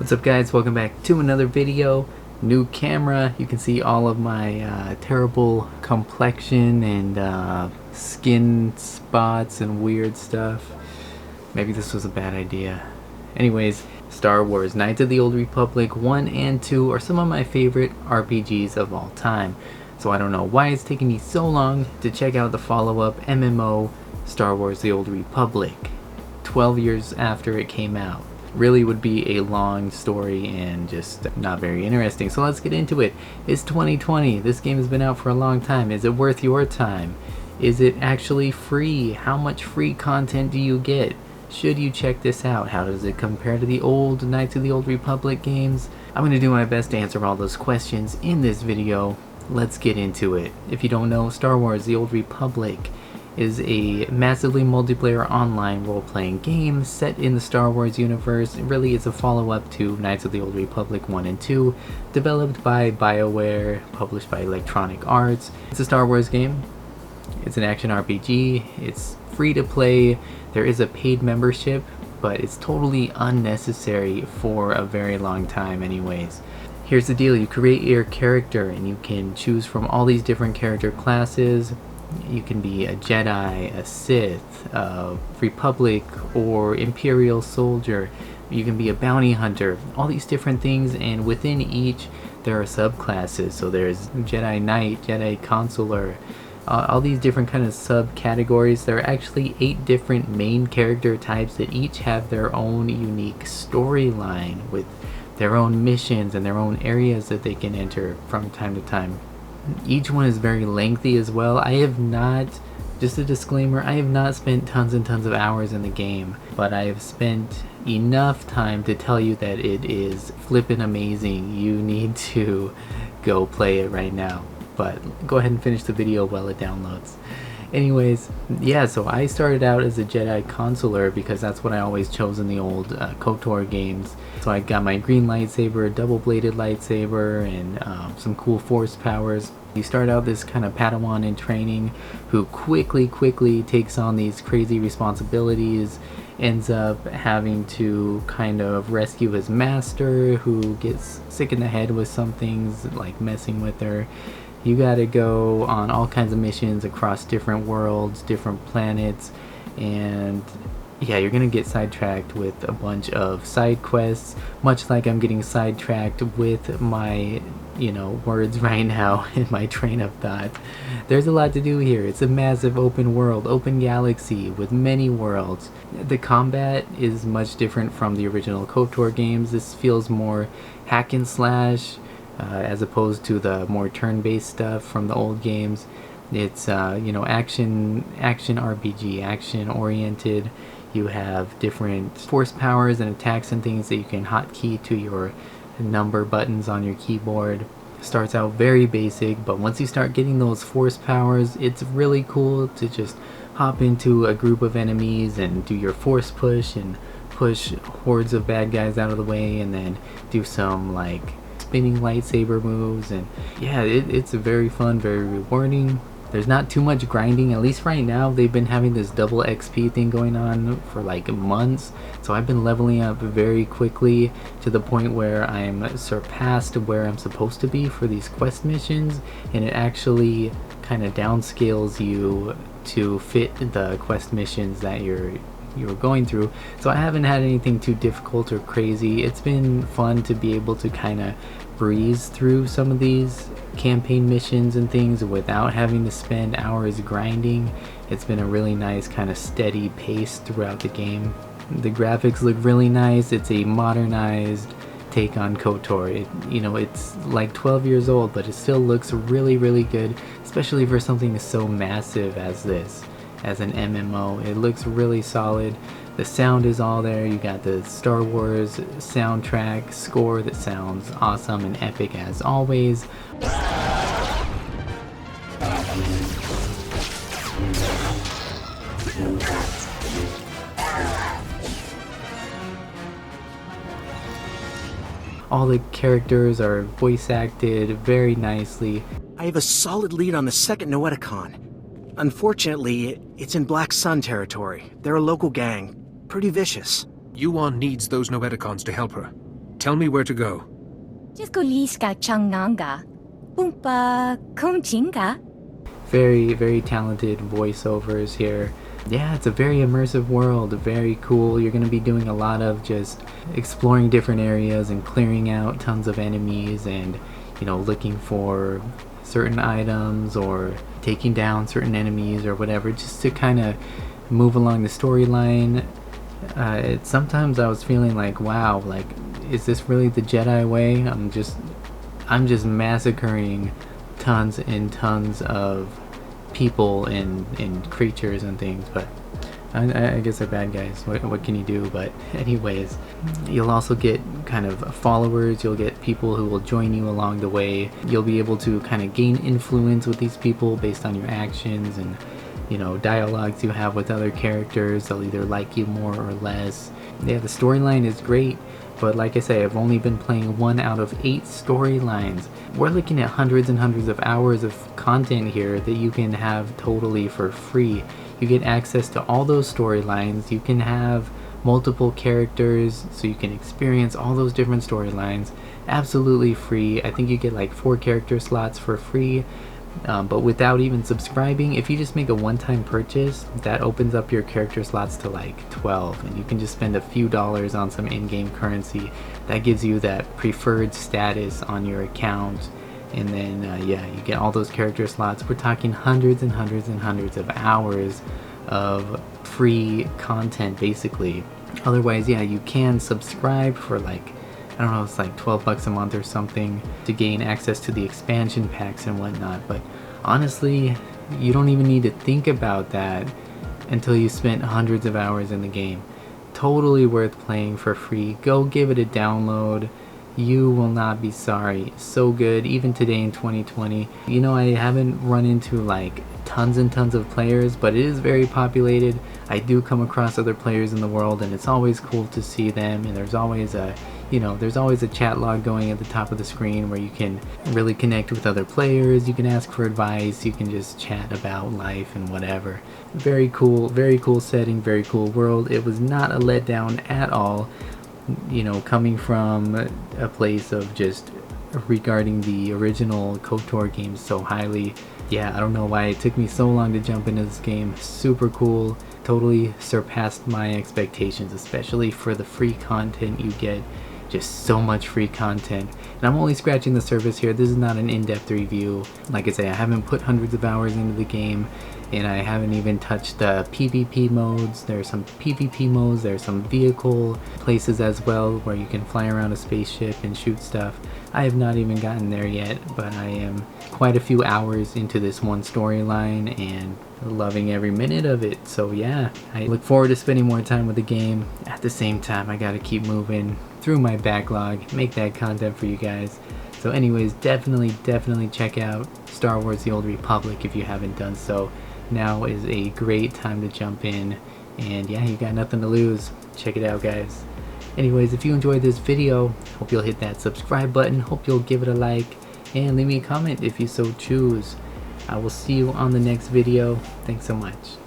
What's up guys, welcome back to another video. New camera. You can see all of my terrible complexion and skin spots and weird stuff. Maybe this was a bad idea. Anyways, Star Wars Knights of the Old Republic 1 and 2 are some of my favorite RPGs of all time. So I don't know why it's taking me so long to check out the follow-up MMO Star Wars The Old Republic 12 years after it came out. Really would be a long story and just not very interesting. So let's get into it. It's 2020. This game has been out for a long time. Is it worth your time? Is it actually free? How much free content do you get? Should you check this out? How does it compare to the old Knights of the Old Republic games? I'm going to do my best to answer all those questions in this video. Let's get into it. If you don't know, Star Wars The Old Republic is a massively multiplayer online role-playing game set in the Star Wars universe. Really, it's a follow-up to Knights of the Old Republic 1 and 2, developed by BioWare, published by Electronic Arts. It's a Star Wars game. It's an action RPG. It's free to play. There is a paid membership, but it's totally unnecessary for a very long time anyways. Here's the deal. You create your character and you can choose from all these different character classes. You can be a Jedi, a Sith, a Republic, or Imperial soldier. You can be a bounty hunter. All these different things, and within each there are subclasses. So there's Jedi Knight, Jedi Consular, all these different kind of subcategories. There are actually 8 different main character types that each have their own unique storyline with their own missions and their own areas that they can enter from time to time. Each one is very lengthy as well. I have not, just a disclaimer, I have not spent tons and tons of hours in the game, but I have spent enough time to tell you that it is flippin' amazing. You need to go play it right now, but go ahead and finish the video while it downloads. Anyways, yeah, so I started out as a Jedi Consular because that's what I always chose in the old KOTOR games. So I got my green lightsaber, double-bladed lightsaber, and some cool force powers. You start out this kind of Padawan in training who quickly takes on these crazy responsibilities, ends up having to kind of rescue his master who gets sick in the head with some things, like messing with her. You gotta go on all kinds of missions across different worlds, different planets, and yeah, you're gonna get sidetracked with a bunch of side quests, much like I'm getting sidetracked with my, words right now in my train of thought. There's a lot to do here. It's a massive open world, open galaxy with many worlds. The combat is much different from the original KOTOR games. This feels more hack and slash, as opposed to the more turn-based stuff from the old games. It's action RPG, action oriented. You have different force powers and attacks and things that you can hotkey to your number buttons on your keyboard. Starts out very basic, but once you start getting those force powers, it's really cool to just hop into a group of enemies and do your force push and push hordes of bad guys out of the way, and then do some like spinning lightsaber moves. And yeah, it's very fun, very rewarding. There's not too much grinding, at least right now. They've been having this double XP thing going on for like months, so I've been leveling up very quickly to the point where I'm surpassed where I'm supposed to be for these quest missions, and it actually kind of downscales you to fit the quest missions that you're going through. So I haven't had anything too difficult or crazy. It's been fun to be able to kind of breeze through some of these campaign missions and things without having to spend hours grinding. It's been a really nice kind of steady pace throughout the game. The graphics look really nice. It's a modernized take on KOTOR. It's like 12 years old, but it still looks really good, especially for something so massive as this. As an MMO, it looks really solid. The sound is all there. You got the Star Wars soundtrack score that sounds awesome and epic as always. All the characters are voice acted very nicely. I have a solid lead on the second Noeticon. Unfortunately, it's in Black Sun territory. They're a local gang. Pretty vicious. Yuan needs those Noeticons to help her. Tell me where to go. Jiskoliska changnanga. Pumpa kumchinga. Very, very talented voiceovers here. Yeah, it's a very immersive world, very cool. You're going to be doing a lot of just exploring different areas and clearing out tons of enemies and, you know, looking for certain items or taking down certain enemies or whatever, just to kind of move along the storyline. Sometimes I was feeling like, wow, like, is this really the Jedi way? I'm just massacring tons and tons of people and creatures and things, but I guess they're bad guys. What can you do? But anyways, you'll also get kind of followers. You'll get people who will join you along the way. You'll be able to kind of gain influence with these people based on your actions and, you know, dialogues you have with other characters. They'll either like you more or less. Yeah, the storyline is great, but like I say, I've only been playing 1 out of 8 storylines. We're looking at hundreds and hundreds of hours of content here that you can have totally for free. You get access to all those storylines. You can have multiple characters, so you can experience all those different storylines absolutely free. I think you get like 4 character slots for free, but without even subscribing. If you just make a one-time purchase, that opens up your character slots to like 12, and you can just spend a few dollars on some in-game currency that gives you that preferred status on your account. And then yeah, you get all those character slots. We're talking hundreds and hundreds and hundreds of hours of free content basically. Otherwise, yeah, you can subscribe for like, I don't know, it's like 12 bucks a month or something to gain access to the expansion packs and whatnot. But honestly, you don't even need to think about that until you spent hundreds of hours in the game. Totally worth playing for free. Go give it a download. You will not be sorry. So good, even today in 2020. You know, I haven't run into like tons and tons of players, but it is very populated. I do come across other players in the world, and it's always cool to see them. And there's always a, you know, there's always a chat log going at the top of the screen where you can really connect with other players. You can ask for advice. You can just chat about life and whatever. Very cool setting, very cool world. It was not a letdown at all. You know, coming from a place of just regarding the original KOTOR games so highly. Yeah, I don't know why it took me so long to jump into this game. Super cool. Totally surpassed my expectations, especially for the free content you get. Just so much free content. And I'm only scratching the surface here. This is not an in-depth review. Like I say, I haven't put hundreds of hours into the game, and I haven't even touched the PvP modes. There's some PvP modes, there's some vehicle places as well where you can fly around a spaceship and shoot stuff. I have not even gotten there yet, but I am quite a few hours into this one storyline and loving every minute of it. So yeah, I look forward to spending more time with the game. At the same time, I gotta keep moving through my backlog, make that content for you guys. So anyways, definitely check out Star Wars: The Old Republic if you haven't done so. Now is a great time to jump in, and yeah, you got nothing to lose. Check it out, guys. Anyways, if you enjoyed this video, hope you'll hit that subscribe button, hope you'll give it a like, and leave me a comment if you so choose. I will see you on the next video. Thanks so much.